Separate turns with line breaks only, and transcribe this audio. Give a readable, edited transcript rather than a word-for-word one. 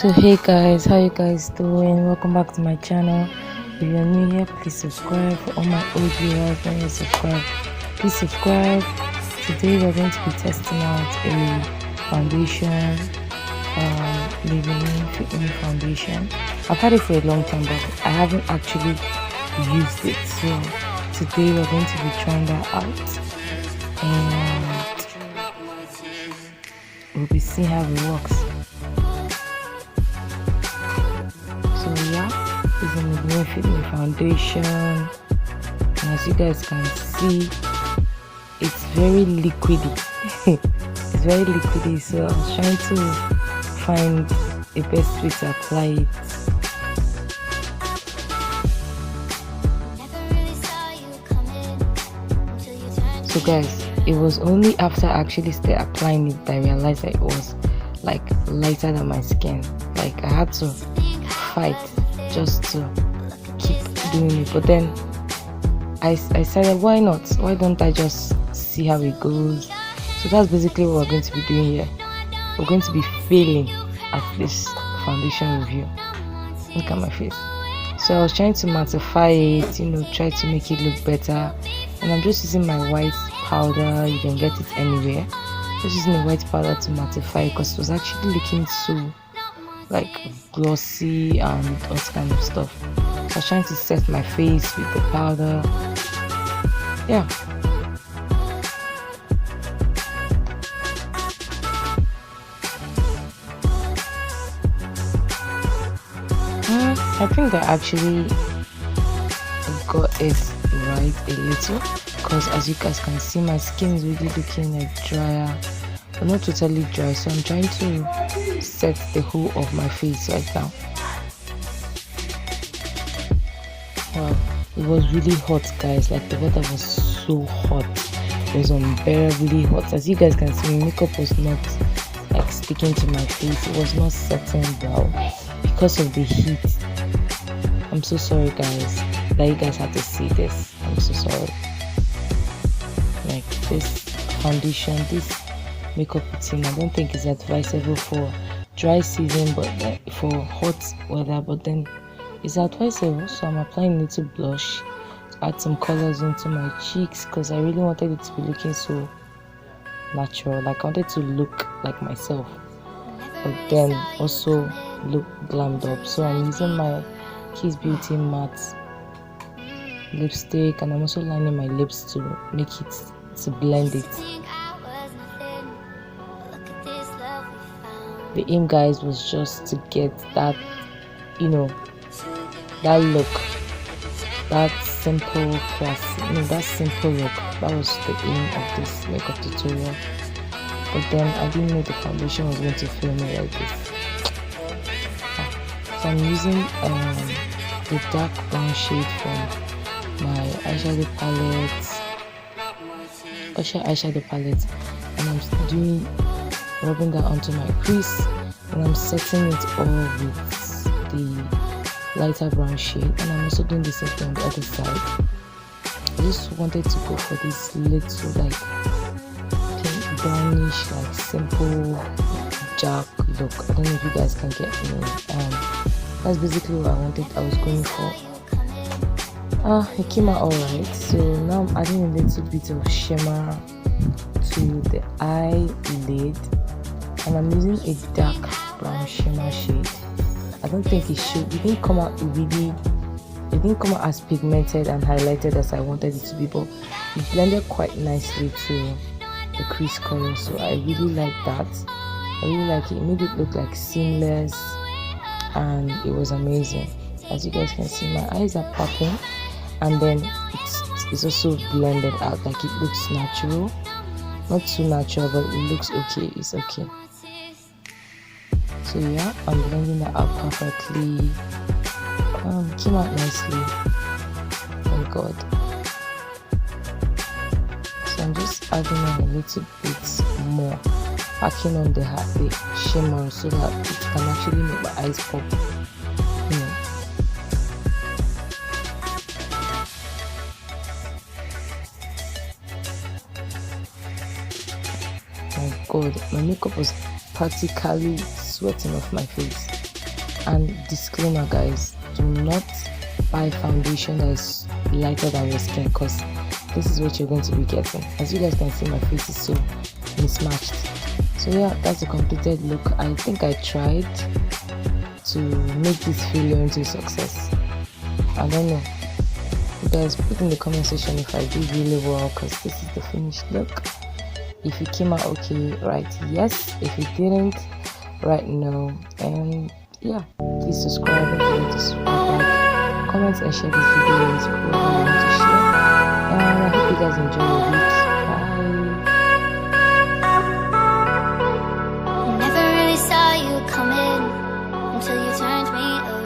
So hey guys, how you guys doing? Welcome back to my channel. If you're new here, please subscribe. For all my old viewers, don't yet subscribe, please subscribe. Today we're going to be testing out a foundation, Linkeldn Fit Me foundation. I've had it for a long time, but I haven't actually used it. So today we're going to be trying that out, and we'll be seeing how it works. So yeah, this is the Linkeldn Fit Me foundation, and as you guys can see, it's very liquidy. It's very liquidy, so I was trying to find the best way to apply it. So guys, it was only after I actually started applying it that I realized that it was like lighter than my skin. Like I had to fight just to keep doing it, but then I decided, why not? Why don't I just see how it goes? So that's basically what we're going to be doing here. We're going to be failing at this foundation review. Look at my face. So I was trying to mattify it, try to make it look better, and I'm just using my white powder. You can get it anywhere. Just using a white powder to mattify it because it was actually looking so like glossy and all kind of stuff. So I was trying to set my face with the powder. Yeah. I think I actually got it right a little, because as you guys can see, my skin is really looking like drier, but not totally dry. So I'm trying to set the whole of my face right now. Wow, it was really hot, guys. Like the water was so hot, it was unbearably hot. As you guys can see, my makeup was not like sticking to my face. It was not setting well because of the heat. I'm so sorry guys that you guys had to see this. I'm so sorry. Like this foundation, this makeup routine, I don't think is advisable for dry season, but for hot weather, but then it's advisable. So I'm applying a little blush to add some colors into my cheeks, because I really wanted it to be looking so natural. Like I wanted to look like myself, but then also look glammed up. So I'm using my Kiss Beauty matte lipstick, and I'm also lining my lips to make it, to blend it. The aim, guys, was just to get that, that look, that simple classic, that simple look. That was the aim of this makeup tutorial. But then I didn't know the foundation was going to fail me like this. So I'm using the dark brown shade from my eyeshadow palette, and I'm rubbing that onto my crease, and I'm setting it all with the lighter brown shade, and I'm also doing the same thing on the other side. I just wanted to go for this little like pink brownish, like simple dark look. I don't know if you guys can get me. That's basically what I was going for. It came out alright. So now I'm adding a little bit of shimmer to the eyelid, and I'm using a dark brown shimmer shade. I don't think it didn't come out as pigmented and highlighted as I wanted it to be, but it blended quite nicely to the crease color. So I really like that. I really like it. It made it look like seamless, and it was amazing. As you guys can see, my eyes are popping, and then it's also blended out. Like it looks natural, not too natural, but it looks okay. It's okay. So yeah, I'm blending that out perfectly. Came out nicely, thank God. So I'm just adding on a little bit more, packing on the shimmer so that it can actually make my eyes pop. My God, my makeup was practically sweating off my face. And disclaimer, guys, do not buy foundation that is lighter than your skin, because this is what you're going to be getting. As you guys can see, my face is so mismatched. So yeah, that's the completed look. I think I tried to make this failure into a success. I don't know. You guys put in the comment section if I did really well, because this is the finished look. If it came out okay, write yes. If it didn't, write no. And yeah, please subscribe if you want to subscribe, like, comment and share this video with whoever you want to share. And I hope you guys enjoy your week. Bye.
Never really saw you coming until you turned me away.